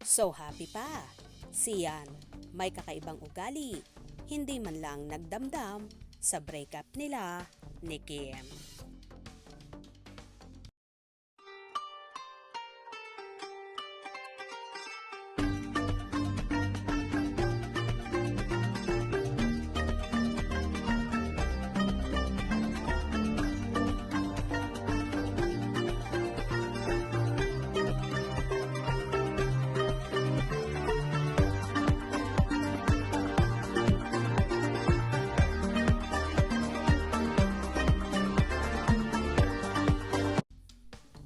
So happy pa! Siyan, may kakaibang ugali, hindi man lang nagdamdam sa breakup nila ni Kim.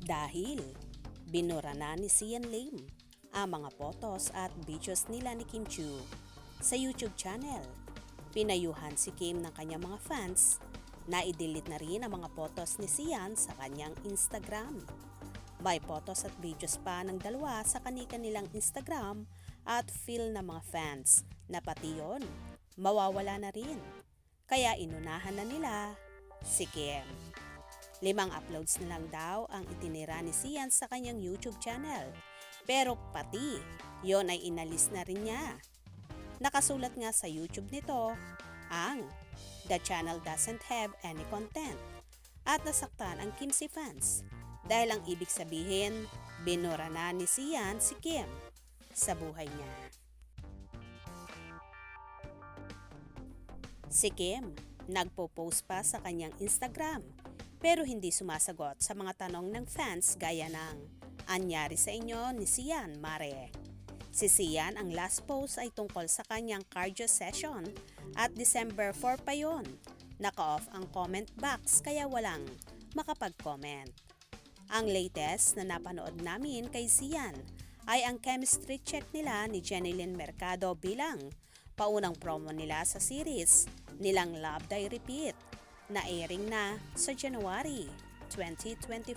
Dahil binura na ni Sian Lim ang mga photos at videos nila ni Kim Chiu sa YouTube channel. Pinayuhan si Kim ng kanyang mga fans na i-delete na rin ang mga photos ni Sian sa kanyang Instagram. May photos at videos pa ng dalawa sa kanilang Instagram at feel ng mga fans na pati yon mawawala na rin. Kaya inunahan na nila si Kim. 5 uploads na lang daw ang itinira ni Sian sa kanyang YouTube channel. Pero pati, yon ay inalis na rin niya. Nakasulat nga sa YouTube nito ang "The channel doesn't have any content" at nasaktan ang Kimsi fans dahil ang ibig sabihin, binura na ni Sian si Kim sa buhay niya. Si Kim, nagpo-post pa sa kanyang Instagram pero hindi sumasagot sa mga tanong ng fans gaya ng "Anyari sa inyo ni Sian, mare?" Si Sian, ang last post ay tungkol sa kanyang cardio session at December 4 pa yon. Naka-off ang comment box kaya walang makapag-comment. Ang latest na napanood namin kay Sian ay ang chemistry check nila ni Jenilyn Mercado bilang paunang promo nila sa series nilang Love Die Repeat na airing na sa January 2024.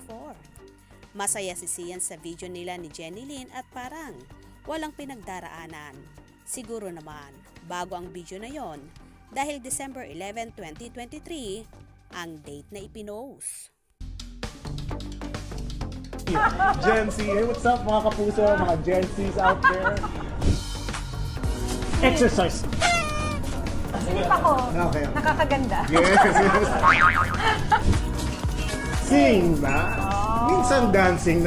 Masaya si Sian sa video nila ni Jenilyn at parang walang pinagdaraanan. Siguro naman bago ang video na yon dahil December 11, 2023 ang date na ipinost. Gen Z, hey, what's up mga kapuso, mga Gen Zs out there? Exercise! Sleep ako. Okay. Nakakaganda. Yes, yes. Sing ba? Minsan dancing,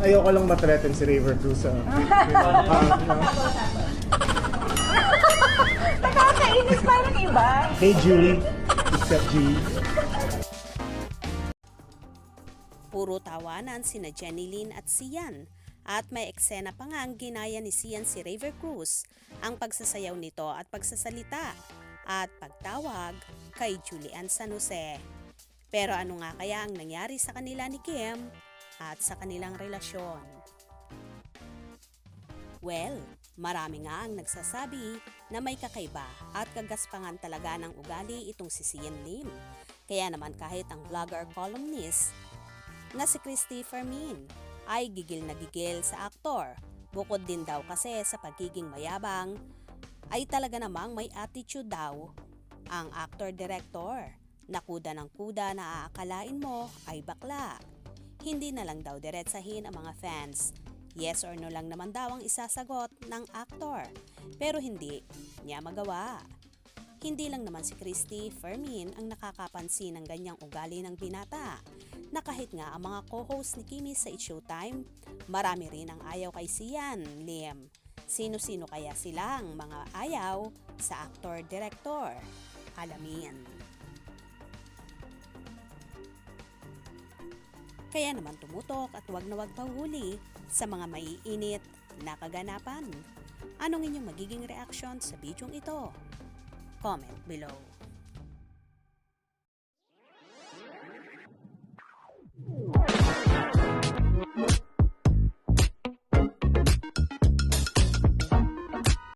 ayoko lang matreten si River Cruz. Nakakainis parang iba. Hey Julie, except Julie. Puro tawanan sina Jenilyn at Sian at may eksena pa nga ang ginaya ni Sian si River Cruz ang pagsasayaw nito at pagsasalita at pagtawag kay Julian San Jose. Pero ano nga kaya ang nangyari sa kanila ni Kim at sa kanilang relasyon? Well, marami nga ang nagsasabi na may kakaiba at kagaspangan talaga ng ugali itong si Sian Lim. Kaya naman kahit ang vlogger columnist na si Christy Fermin ay gigil na gigil sa aktor. Bukod din daw kasi sa pagiging mayabang, ay talaga namang may attitude daw ang actor-director. Na kuda ng kuda na aakalain mo ay bakla. Hindi na lang daw diretsahin ang mga fans. Yes or no lang naman daw ang isasagot ng aktor. Pero hindi niya magawa. Hindi lang naman si Christy Fermin ang nakakapansin ng ganyang ugali ng binata. Na kahit nga ang mga co-host ni Kimi sa It's Showtime, marami rin ang ayaw kay Sian Lim. Sino-sino kaya silang mga ayaw sa actor-director? Alamin. Kaya naman tumutok at wag na wag pahuli sa mga maiinit na kaganapan. Anong inyong magiging reaction sa bidyong ito? Comment below.